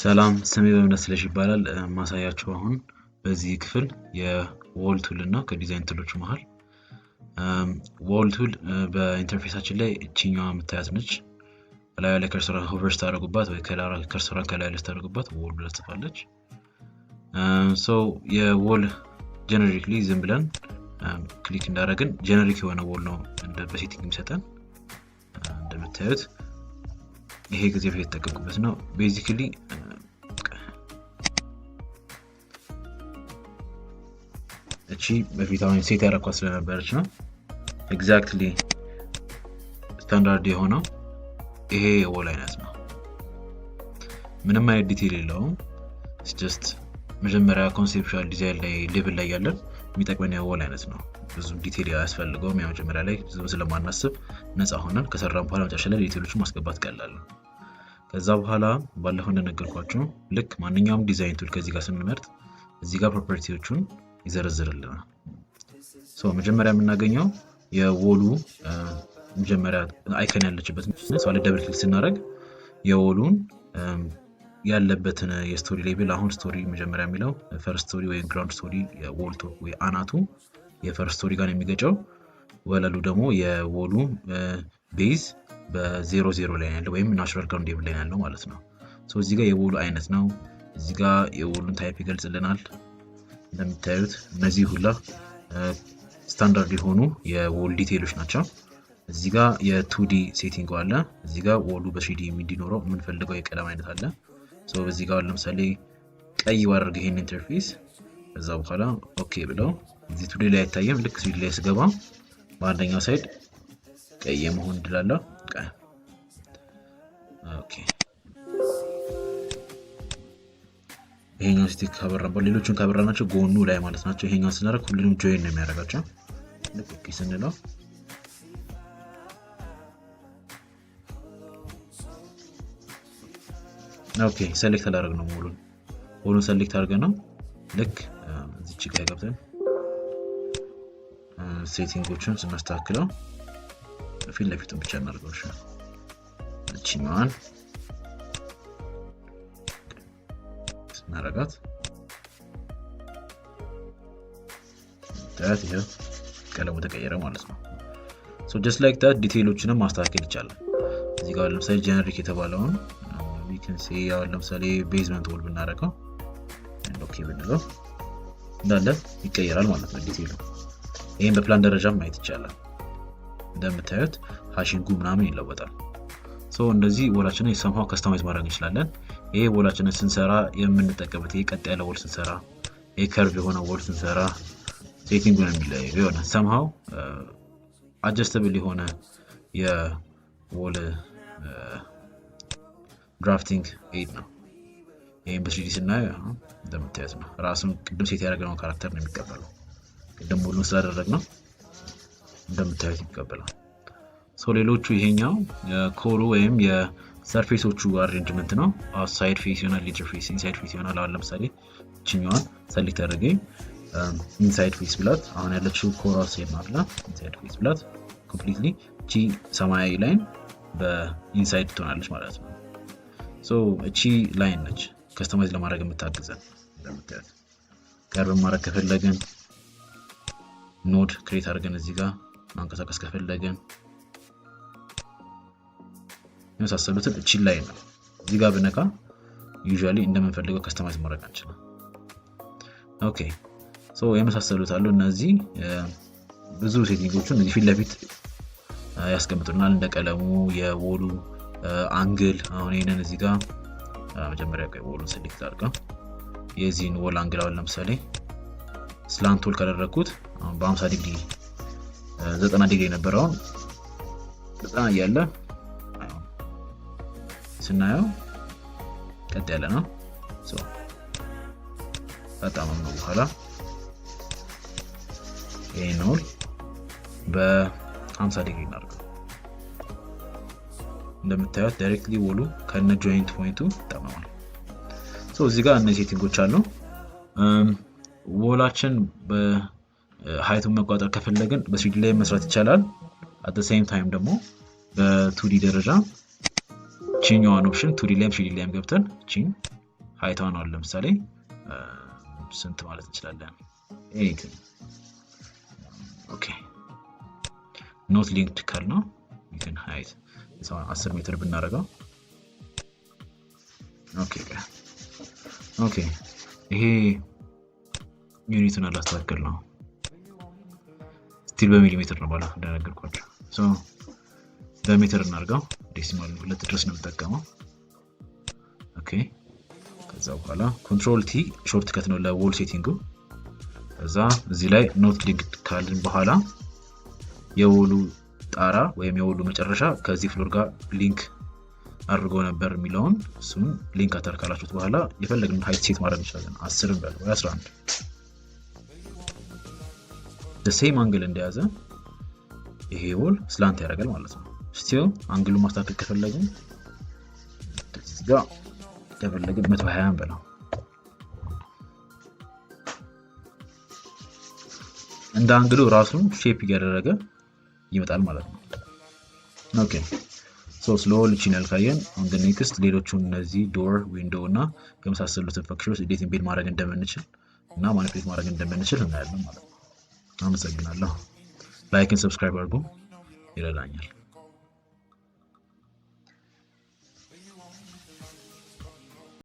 ሰላም ስሜ በእምነት ይባላል። ማሳያችሁ አሁን በዚህ ክፍል የዎል ቱል እና ከዲዛይን ቱሎች መሃል ዎል ቱል በኢንተርፌሳችን ላይ እቺኛዋ የምታያት ነች። ከላይ ላይ ከርሰሯን ሆቨር ስታደርጉባት ወይ ከርሰሯን ከላይ ላይ ስታደርጉባት ዎል ብላ ትጽፋለች። የዎል ጀነሪክሊ ዝም ብለን ክሊክ እንዳደረግን ጀነሪክ የሆነ ዎል ነው በሴቲንግ የሚሰጠን። እንደምታዩት ይሄ ጊዜ በፊት የተጠቀምኩበት ነው። ቤዚክሊ እቺ በፊት አሁን ሴት ያደረኳት ስለነበረች ነው። ኤግዛክትሊ ስታንዳርድ የሆነው ይሄ የዎል አይነት ነው። ምንም አይነት ዲቴል የለውም። ጀስት መጀመሪያ ኮንሴፕቹዋል ዲዛይን ላይ ሌቭል ላይ ያለን የሚጠቅመን የዎል አይነት ነው። ብዙ ዲቴል አያስፈልገውም። ያው መጀመሪያ ላይ ብዙ ስለማናስብ ነፃ ሆነን ከሰራን በኋላ መጨረሻ ላይ ዲቴሎችን ማስገባት ቀላል ነው። ከዛ በኋላ ባለፈው እንደነገርኳችሁ ልክ ማንኛውም ዲዛይን ቱል ከዚህ ጋር ስንመርጥ እዚህ ጋር ፕሮፐርቲዎቹን ይዘረዝርልናል። መጀመሪያ የምናገኘው የዎሉ መጀመሪያ አይከን ያለችበት ነው። ላይ ደብል ክሊክ ስናደርግ የዎሉን ያለበትን የስቶሪ ሌቭል አሁን ስቶሪ መጀመሪያ የሚለው ፈርስት ስቶሪ ወይ ግራውንድ ስቶሪ የዎል ቶፕ ወይ አናቱ የፈርስት ስቶሪ ጋር የሚገጨው፣ ወለሉ ደግሞ የዎሉ ቤዝ በ00 ላይ ያለው ወይም ናቹራል ግራውንድ ሌቭል ላይ ያለው ማለት ነው። እዚህ ጋር የዎሉ አይነት ነው። እዚህ ጋር የዎሉን ታይፕ ይገልጽልናል። እንደምታዩት እነዚህ ሁላ ስታንዳርድ የሆኑ የዎል ዲቴይሎች ናቸው። እዚህ ጋር የ2D ሴቲንግ አለ። እዚህ ጋር ዎሉ በ3D እንዲኖረው የምንፈልገው የቀለም አይነት አለ። በዚህ ጋር ለምሳሌ ቀይ ባደርግ ይሄን ኢንተርፌስ ከዛ በኋላ ኦኬ ብለው እዚህ 2D ላይ አይታየም። ልክ 3D ላይ ስገባ በአንደኛው ሳይድ ቀይ መሆን እንድላለው ኦኬ ይሄኛው ስቲክ ካበራን ሌሎቹን ካበራናቸው ጎኑ ላይ ማለት ናቸው። ይሄኛው ስናደርግ ሁሉንም ጆይን ነው የሚያደርጋቸው። ልክ ኦኬ ስንለው ኦኬ ሴሌክት አላደረግ ነው ዎሉን ሴሌክት አድርገን ነው ልክ እዚች ጋር ገብተን ሴቲንጎችን ስናስተካክለው ፊት ለፊቱን ብቻ እናድርገው። እቺኛዋን ስናረጋት ታዲያ ይሄ ቀለሙ ተቀየረ ማለት ነው። just like that ዲቴይሎችንም ማስተካከል ይቻላል። እዚህ ጋር ለምሳሌ ጀነሪክ የተባለውን we can say ያው ለምሳሌ ቤዝመንት ዎል ብናረጋው ኦኬ ብንለው እንዳለ ይቀየራል ማለት ነው ዲቴይሉ። ይሄን በፕላን ደረጃም ማየት ይቻላል። እንደምታዩት ሃሺንጉ ምናምን ይለወጣል። እንደዚህ ዎላችንን somehow ከስተማይዝ ማድረግ እንችላለን። ይሄ ዎላችንን ስንሰራ የምንጠቀምበት ይሄ ቀጥ ያለ ዎል ስንሰራ፣ ይሄ ከርቭ የሆነ ዎል ስንሰራ ሴቲንጉን የሚለየው የሆነ somehow adjustable የሆነ የዎል ድራፍቲንግ ኤድ ነው። ይሄን በ3D ስናየው እንደምታዩት ነው ራሱን ቅድም ሴት ያደረግነው ካራክተር ነው የሚቀበለው። ቅድም ዎሉን ስላደረግነው እንደምታዩት ይቀበላል። ሌሎቹ ይሄኛው ኮሩ ወይም የሰርፌሶቹ አሬንጅመንት ነው። አውትሳይድ ፌስ ይሆናል፣ ኢንተርፌስ ኢንሳይድ ፌስ ይሆናል። አሁን ለምሳሌ እቺኛዋን ሰሌክት አድርጌ ኢንሳይድ ፌስ ብላት አሁን ያለችው ኮራ ሴል ነው አይደል? ኢንሳይድ ፌስ ብላት ኮምፕሊትሊ እቺ ሰማያዊ ላይን በኢንሳይድ ትሆናለች ማለት ነው። እቺ ላይን ነች ከስተማይዝ ለማድረግ የምታግዘን። እንደምታዩት ከርብ ማድረግ ከፈለገን ኖድ ክሬት አድርገን እዚህ ጋር ማንቀሳቀስ ከፈለገን የመሳሰሉትን እቺ ላይ ነው እዚህ ጋር ብነካ ዩዥዋሊ እንደምንፈልገው ከስተማይዝ ማድረግ አንችልም። ኦኬ የመሳሰሉት አሉ። እነዚህ ብዙ ሴቲንጎችን እዚህ ፊት ለፊት ያስቀምጡናል። እንደ ቀለሙ የዎሉ አንግል አሁን ይሄንን እዚህ ጋር መጀመሪያ ዎሉን ሴሌክት አድርገው የዚህን ዎል አንግል አሁን ለምሳሌ ስላንት ዎል ካደረኩት አሁን በ50 ዲግሪ 90 ዲግሪ የነበረውን 90 እያለ ስናየው ቀጥ ያለ ነው። በጣም ነው በኋላ ይሄን ዎል በ50 ዲግሪ እናድርገው። እንደምታዩት ዳይሬክትሊ ዎሉ ከነ ጆይንት ፖይንቱ ይጣመማል። እዚህ ጋር እነዚህ ሴቲንጎች አሉ። ዎላችን በሃይቱን መቆጣጠር ከፈለግን በ3D ላይ መስራት ይቻላል። at the same time ደግሞ በ2D ደረጃ ቺኛዋን ኦፕሽን 2D ላይም 3D ላይም ገብተን ቺን ሃይቷን አሁን ለምሳሌ ስንት ማለት እንችላለን 8 ኦኬ ኖት ሊንክድ ካል ነው you can height 10 ሜትር ብናረጋው ኦኬ ይሄ ዩኒቱን አላስተካከል ነው ስቲል በሚሊሜትር ነው ባላ እንደነገርኳችሁ ሶ በሜትር እናርጋው ዴሲማል 2 ድረስ ነው የምጠቀመው ኦኬ ከዛ በኋላ ኮንትሮል ቲ ሾርት ከት ነው ለዎል ሴቲንጉ ከዛ እዚህ ላይ ኖት ሊንክድ ካልን በኋላ የዎሉ ጣራ ወይም የዎሉ መጨረሻ ከዚህ ፍሎር ጋር ሊንክ አድርጎ ነበር የሚለውን እሱን ሊንክ አታርካላችሁት በኋላ የፈለግነው ሃይት ሴት ማድረግ እንችላለን 10 በል ወይ 11 the same angle እንደያዘ ይሄ ዎል ስላንት ያደርጋል ማለት ነው ስቲል አንግሉ ማስተካከል ከፈለግን እዚህ ጋር ከፈለግን 120 በለው እንደ አንግሉ ራሱን ሼፕ እያደረገ ይመጣል ማለት ነው ኦኬ ሶ ስሎሊ ቻናል ካየን on the next ሌሎቹን እነዚህ ዶር ዊንዶው እና የመሳሰሉትን ፈንክሽኖች እንዴት ኢምቤድ ማድረግ እንደምንችል እና ማኒፑሌት ማድረግ እንደምንችል እናያለን ማለት ነው አመሰግናለሁ ላይክ እና ሰብስክራይብ አድርጉ ይረዳኛል